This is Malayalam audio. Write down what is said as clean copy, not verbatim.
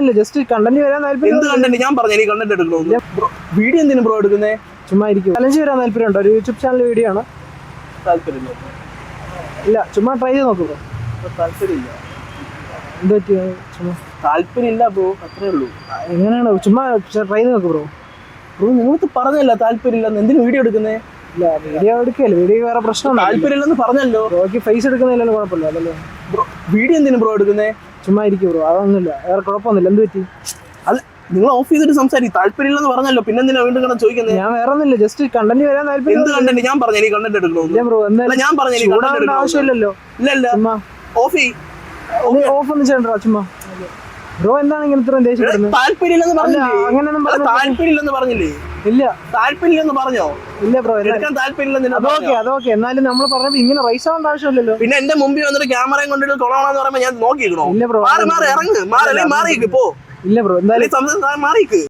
വേറൊന്നുമില്ല, ജസ്റ്റ് കണ്ടന്റ് വരാൻ താല്പര്യം. എന്ത് കണ്ടന്റ്? ഞാൻ പറഞ്ഞു എനിക്ക് കണ്ടന്റ് എടുക്കണമെന്ന്. വീഡിയോ എന്തിനു ബ്രോ എടുക്കുന്നേ? ചുമ്മാ ഇരിക്കും. ചലഞ്ച് വരാൻ താല്പര്യമുണ്ടോ? ഒരു യൂട്യൂബ് ചാനൽ വീഡിയോ ആണ്. താല്പര്യമില്ല. ഇല്ല, ചുമ്മാ ട്രൈ ചെയ്ത് നോക്കൂ ബ്രോ. താല്പര്യമില്ല. എന്ത് പറ്റിയ? ചുമ്മാ താല്പര്യമില്ല ബ്രോ, അത്രേ ഉള്ളൂ. എങ്ങനെയാണ്? ചുമ്മാ ട്രൈ ചെയ്ത് നോക്കൂ ബ്രോ. ബ്രോ നിങ്ങൾക്ക് പറഞ്ഞല്ല താല്പര്യമില്ലെന്ന്, എന്തിനു വീഡിയോ എടുക്കുന്നേ? ഇല്ല, വീഡിയോ എടുക്കല്ലേ, വീഡിയോ വേറെ പ്രശ്നം. താല്പര്യമില്ലെന്ന് പറഞ്ഞല്ലോ. ബ്രോക്ക് ഫേസ് എടുക്കുന്നില്ലല്ലോ, കുഴപ്പമില്ല അതല്ലേ. ബ്രോ വീഡിയോ എന്തിനു ബ്രോ എടുക്കുന്നേ? ചുമ്മാ ഇരിക്കും ബ്രോ, അതൊന്നുമില്ല, വേറെ കുഴപ്പമൊന്നുമില്ല. എന്ത് പറ്റി? അല്ല നിങ്ങൾ ഓഫ് ചെയ്തിട്ട് സംസാരിക്കും. താല്പര്യമില്ലെന്ന് പറഞ്ഞല്ലോ, പിന്നെ എന്തിനാ വീണ്ടും കിടന്ന് ചോദിക്കുന്നത്? ഞാൻ വേറെ ഒന്നുമില്ല, ജസ്റ്റ് കണ്ടന്റ് വരാൻ താല്പര്യം. എന്ത് കണ്ടന്റ്? ഞാൻ പറഞ്ഞു എനിക്ക് കണ്ടന്റ് എടുക്കണമെന്ന്. ബ്രോ എന്തായാലും ഞാൻ പറഞ്ഞു എനിക്ക് കണ്ടന്റ് എടുക്കണം. ആവശ്യമില്ലല്ലോ. ഇല്ല ചുമ്മാ ഓഫ് ചെയ്യ്. ഓഫ് ഒന്നും ചെയ്യണ്ട ചുമ്മാ. ബ്രോ എന്താണ് ഇങ്ങനെ ഇത്രയും ദേഷ്യപ്പെടുന്നത്? താല്പര്യമില്ലെന്ന് പറഞ്ഞില്ലേ? അങ്ങനെയൊന്നും താല്പര്യമില്ലെന്ന് പറഞ്ഞില്ലേ? ഇല്ല. താല്പര്യമില്ലെന്ന് പറഞ്ഞോ? ഇല്ല ബ്രോ, എടുക്കാൻ താല്പര്യമില്ലെന്ന്. അതൊക്കെ എന്നാലും നമ്മൾ പറഞ്ഞപ്പോ ഇങ്ങനെ റൈസ് ആവേണ്ട ആവശ്യമില്ലല്ലോ. പിന്നെ എന്റെ മുമ്പിൽ വന്നിട്ട് ക്യാമറയും കൊണ്ടിട്ട് കൊള്ളാണെന്ന് പറയുമ്പോ ഞാൻ നോക്കിയിരിക്കണോ? ഇല്ല ബ്രോ, മാറി ഇറങ്ങ്, മാറിക്ക് പോ. ഇല്ല ബ്രോ, എന്തായാലും മാറിക്ക്.